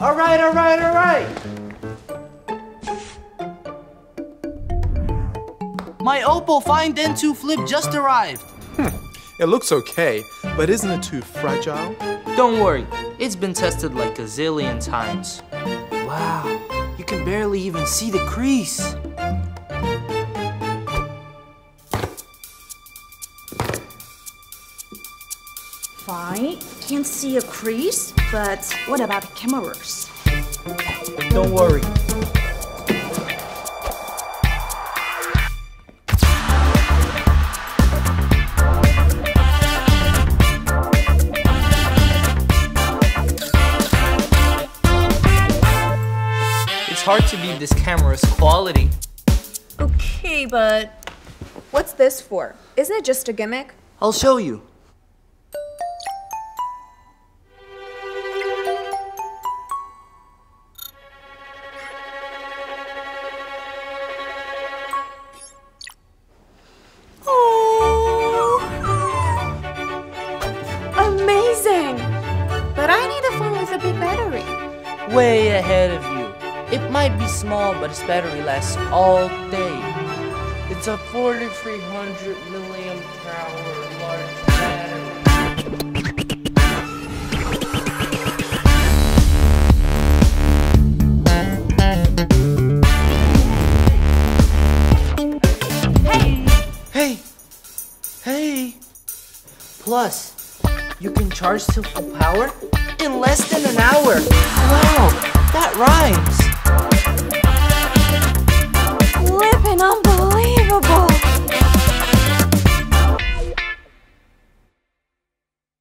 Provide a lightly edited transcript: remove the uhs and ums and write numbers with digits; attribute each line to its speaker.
Speaker 1: Alright. My OPPO Find N2 Flip just arrived.
Speaker 2: It looks okay, but isn't it too fragile?
Speaker 1: Don't worry, it's been tested like a zillion times. Wow, you can barely even see the crease.
Speaker 3: Fine, can't see a crease, but what about the cameras?
Speaker 1: Don't worry. It's hard to beat this camera's quality.
Speaker 3: Okay, but what's this for? Isn't it just a gimmick?
Speaker 1: I'll show you.
Speaker 3: Amazing! But I need a phone with a big battery.
Speaker 1: Way ahead of you. It might be small, but its battery lasts all day. It's a 4,300 milliamp hour large battery. Hey! Plus, you can charge to full power in less than an hour. Wow, that rhymes.
Speaker 3: Flippin' unbelievable!